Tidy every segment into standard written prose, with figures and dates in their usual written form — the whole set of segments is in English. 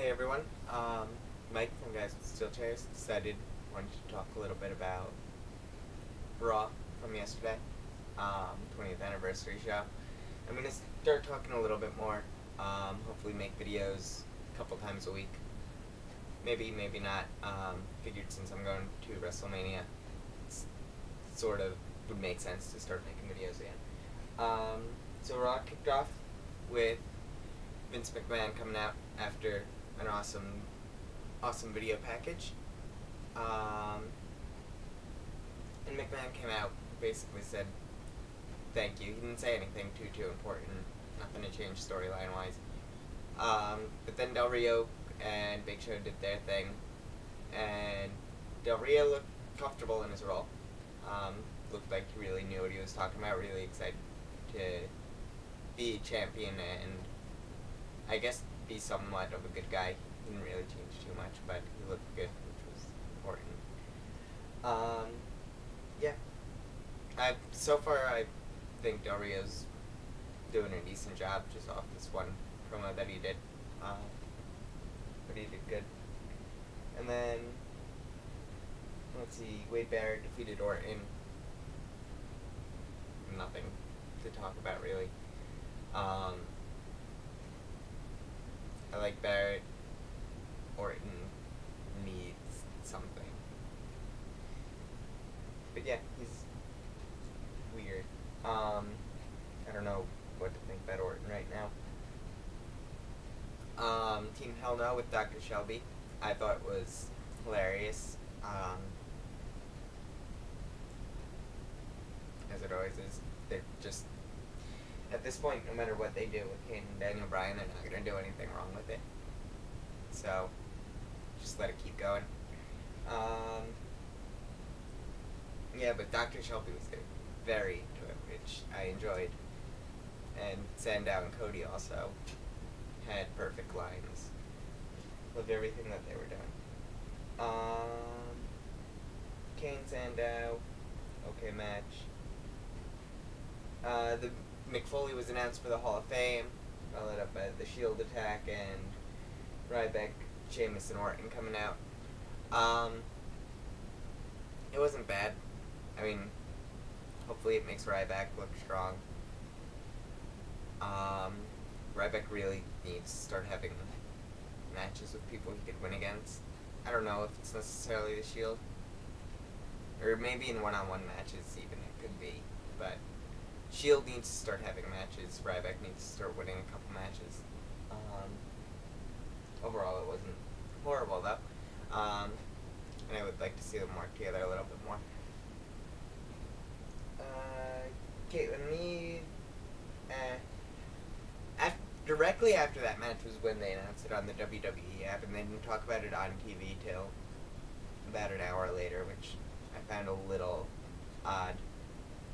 Hey everyone, Mike from Guys with Steel Chairs wanted to talk a little bit about Raw from yesterday, 20th anniversary show. I'm going to start talking a little bit more, hopefully make videos a couple times a week. Maybe not. Figured since I'm going to WrestleMania, it's sort of would make sense to start making videos again. So Raw kicked off with Vince McMahon coming out after an awesome video package. And McMahon came out, basically said thank you. He didn't say anything too important, nothing to change storyline wise. But then Del Rio and Big Show did their thing, and Del Rio looked comfortable in his role. Looked like he really knew what he was talking about, really excited to be champion and I guess be somewhat of a good guy. He didn't really change too much, but he looked good, which was important. Yeah. So far I think Del Rio's doing a decent job just off this one promo that he did. But he did good. And then, let's see, Wade Barrett defeated Orton. Nothing to talk about really. I like Barrett. Orton needs something. But yeah, he's weird. I don't know what to think about Orton right now. Team Hell No with Dr. Shelby, I thought was hilarious. As it always is, they're just, at this point, no matter what they do with Kane and Daniel Bryan, they're not going to do anything wrong with it. So, just let it keep going. Yeah, but Dr. Shelby was very into it, which I enjoyed. And Sandow and Cody also had perfect lines. Loved everything that they were doing. Kane Sandow, okay match. The Mick Foley was announced for the Hall of Fame, followed up by the Shield attack and Ryback, Sheamus, and Orton coming out. It wasn't bad. I mean, hopefully it makes Ryback look strong. Ryback really needs to start having matches with people he could win against. I don't know if it's necessarily the Shield, or maybe in one-on-one matches even it could be, but Shield needs to start having matches. Ryback needs to start winning a couple matches. Overall, it wasn't horrible though, and I would like to see them work together a little bit more. Caitlyn Lee, directly after that match was when they announced it on the WWE app, and they didn't talk about it on TV till about an hour later, which I found a little odd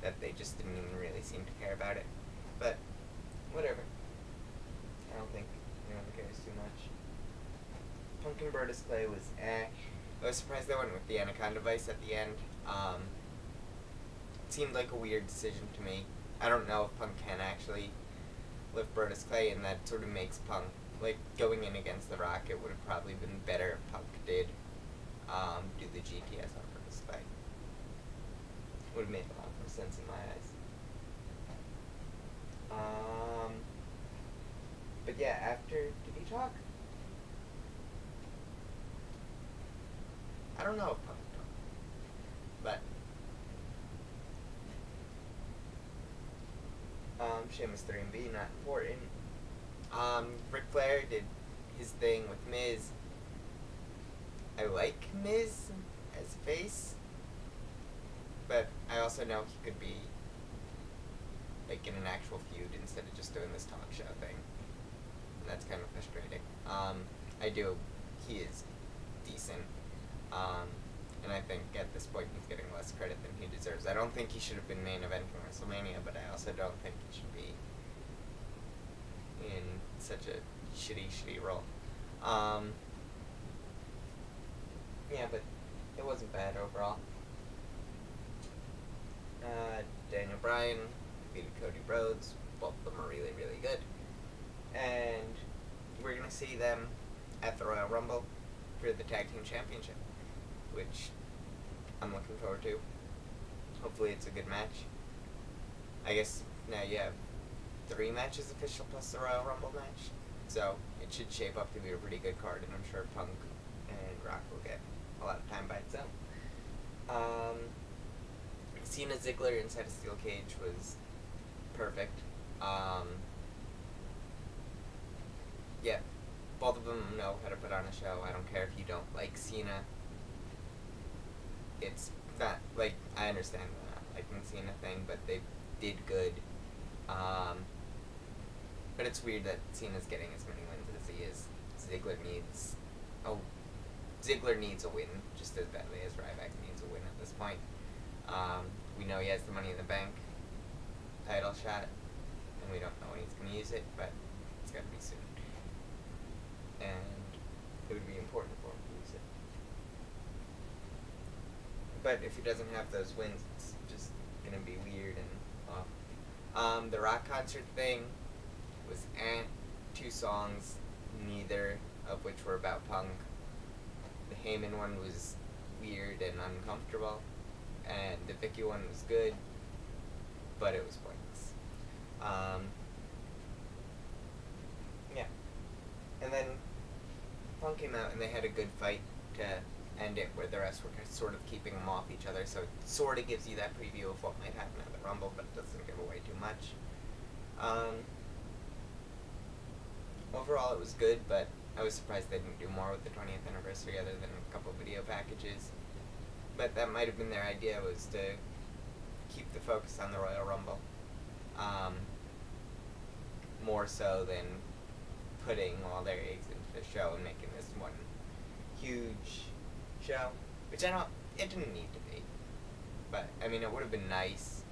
that they just didn't even really seem to care about it. But, whatever. I don't think anyone cares too much. Punk and Brodus Clay was I was surprised they went with the Anaconda Vice at the end. It seemed like a weird decision to me. I don't know if Punk can actually lift Brodus Clay, and that sort of makes Punk, like, going in against The Rock, it would have probably been better if Punk did do the GTS on Brodus Clay. Would have made a lot more sense in my eyes. But yeah, after, did he talk? I don't know if Punk talked, but Sheamus 3B, not important. Ric Flair did his thing with Miz. I like Miz as a face, but I also know he could be like in an actual feud instead of just doing this talk show thing. And that's kind of frustrating. He is decent. And I think at this point he's getting less credit than he deserves. I don't think he should have been main eventing WrestleMania, but I also don't think he should be in such a shitty role. Yeah, but it wasn't bad overall. Daniel Bryan defeated Cody Rhodes. Both of them are really good. And we're going to see them at the Royal Rumble for the Tag Team Championship, which I'm looking forward to. Hopefully it's a good match. I guess now you have 3 matches official plus the Royal Rumble match, so it should shape up to be a pretty good card, and I'm sure Punk and Rock will get a lot of time by itself. Cena Ziggler inside a steel cage was perfect. Yeah, both of them know how to put on a show. I don't care if you don't like Cena. It's not, like, I understand the not liking Cena thing, but they did good. But it's weird that Cena's getting as many wins as he is. Ziggler needs a win just as badly as Ryback needs a win at this point. We know he has the Money in the Bank title shot, and we don't know when he's going to use it, but it's got to be soon. And it would be important for him to use it. But if he doesn't have those wins, it's just going to be weird and off. The Rock concert thing was 2 songs, neither of which were about Punk. The Heyman one was weird and uncomfortable, and the Vicky one was good, but it was pointless. Yeah. And then Punk came out and they had a good fight to end it, where the rest were sort of keeping them off each other, so it sort of gives you that preview of what might happen at the Rumble, but it doesn't give away too much. Overall it was good, but I was surprised they didn't do more with the 20th anniversary other than a couple video packages. But that might have been their idea, was to keep the focus on the Royal Rumble. More so than putting all their eggs into the show and making this one huge show. Which it didn't need to be. But, I mean, it would have been nice,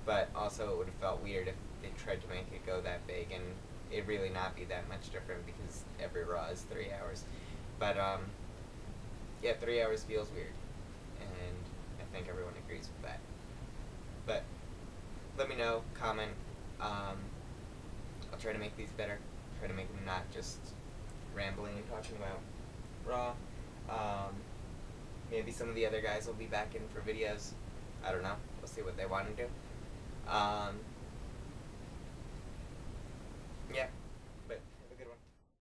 but also it would have felt weird if they tried to make it go that big and it really not be that much different, because every Raw is 3 hours. But, yeah, 3 hours feels weird, and I think everyone agrees with that. But, let me know, comment, I'll try to make these better, try to make them not just rambling and talking about Raw. Maybe some of the other guys will be back in for videos, I don't know, we'll see what they want to do.